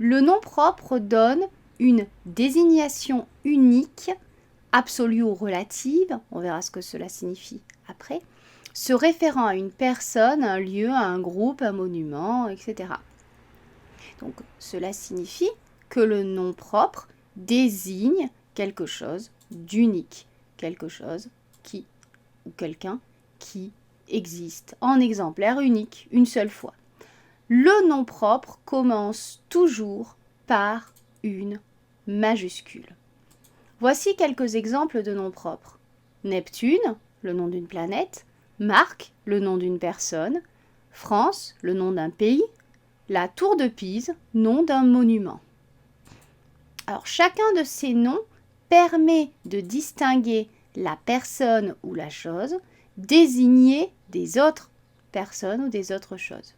Le nom propre donne une désignation unique, absolue ou relative, on verra ce que cela signifie après, se référant à une personne, un lieu, un groupe, un monument, etc. Donc cela signifie que le nom propre désigne quelque chose d'unique, quelque chose qui ou quelqu'un qui existe en exemplaire unique, une seule fois. Le nom propre commence toujours par une majuscule. Voici quelques exemples de noms propres. Neptune, le nom d'une planète. Marc, le nom d'une personne. France, le nom d'un pays. La tour de Pise, nom d'un monument. Alors chacun de ces noms permet de distinguer la personne ou la chose, désigner des autres personnes ou des autres choses.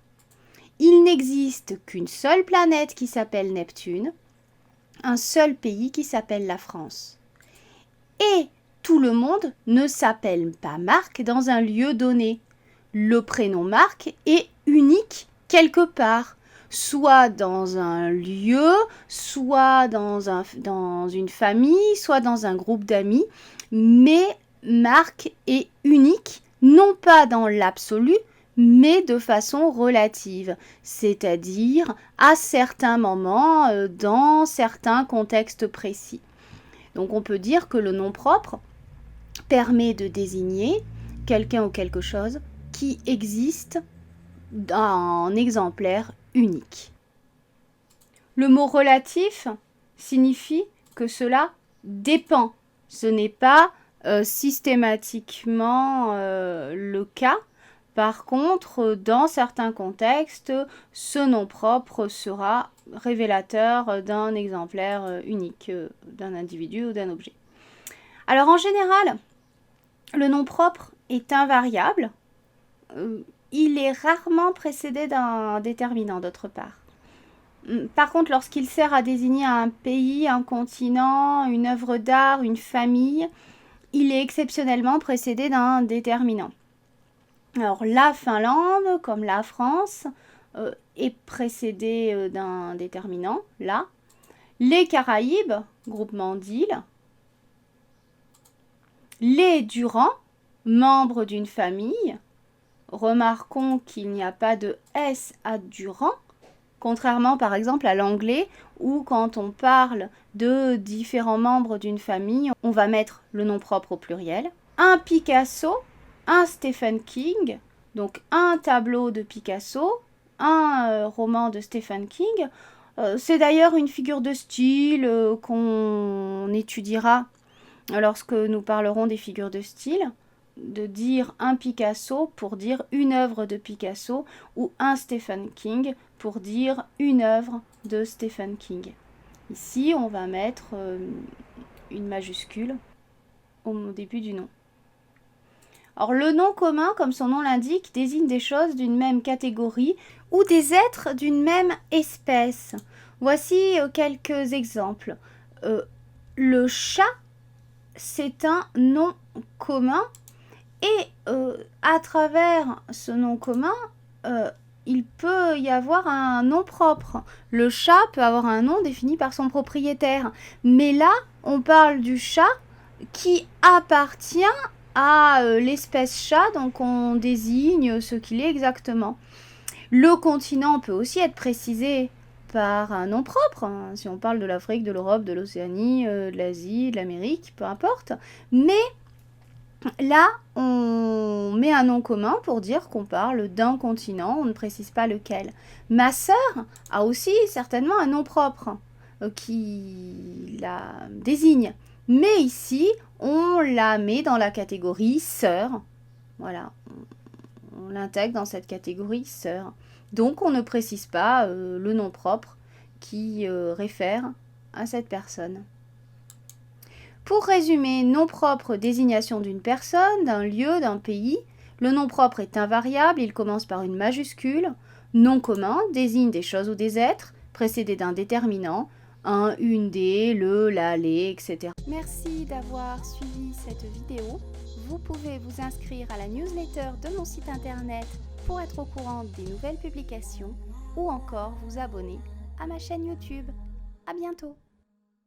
Il n'existe qu'une seule planète qui s'appelle Neptune, un seul pays qui s'appelle la France. Et tout le monde ne s'appelle pas Marc dans un lieu donné. Le prénom Marc est unique quelque part, soit dans un lieu, soit dans une famille, soit dans un groupe d'amis, mais Marc est unique, non pas dans l'absolu, mais de façon relative, c'est-à-dire à certains moments, dans certains contextes précis. Donc on peut dire que le nom propre permet de désigner quelqu'un ou quelque chose qui existe en exemplaire unique. Le mot relatif signifie que cela dépend. Ce n'est pas systématiquement le cas. Par contre, dans certains contextes, ce nom propre sera révélateur d'un exemplaire unique d'un individu ou d'un objet. Alors en général, le nom propre est invariable. Il est rarement précédé d'un déterminant d'autre part. Par contre, lorsqu'il sert à désigner un pays, un continent, une œuvre d'art, une famille, il est exceptionnellement précédé d'un déterminant. Alors la Finlande, comme la France, est précédée d'un déterminant, là. Les Caraïbes, groupement d'îles. Les Durand, membres d'une famille. Remarquons qu'il n'y a pas de S à Durand, contrairement par exemple à l'anglais où quand on parle de différents membres d'une famille, on va mettre le nom propre au pluriel. Un Picasso, un Stephen King, donc un tableau de Picasso, un roman de Stephen King. C'est d'ailleurs une figure de style qu'on étudiera lorsque nous parlerons des figures de style, de dire un Picasso pour dire une œuvre de Picasso ou un Stephen King pour dire une œuvre de Stephen King. Ici, on va mettre une majuscule au début du nom. Alors, le nom commun, comme son nom l'indique, désigne des choses d'une même catégorie ou des êtres d'une même espèce. Voici quelques exemples. Le chat, c'est un nom commun et à travers ce nom commun, il peut y avoir un nom propre. Le chat peut avoir un nom défini par son propriétaire. Mais là, on parle du chat qui appartient à l'espèce chat, donc on désigne ce qu'il est exactement. Le continent peut aussi être précisé par un nom propre, hein, si on parle de l'Afrique, de l'Europe, de l'Océanie, de l'Asie, de l'Amérique, peu importe. Mais là, on met un nom commun pour dire qu'on parle d'un continent, on ne précise pas lequel. Ma sœur a aussi certainement un nom propre qui la désigne. Mais ici, on la met dans la catégorie sœur. Voilà, on l'intègre dans cette catégorie sœur. Donc, on ne précise pas le nom propre qui réfère à cette personne. Pour résumer, nom propre, désignation d'une personne, d'un lieu, d'un pays. Le nom propre est invariable, il commence par une majuscule. Nom commun désigne des choses ou des êtres, précédé d'un déterminant. Un, une, des, le, la, les, etc. Merci d'avoir suivi cette vidéo. Vous pouvez vous inscrire à la newsletter de mon site internet pour être au courant des nouvelles publications ou encore vous abonner à ma chaîne YouTube. À bientôt!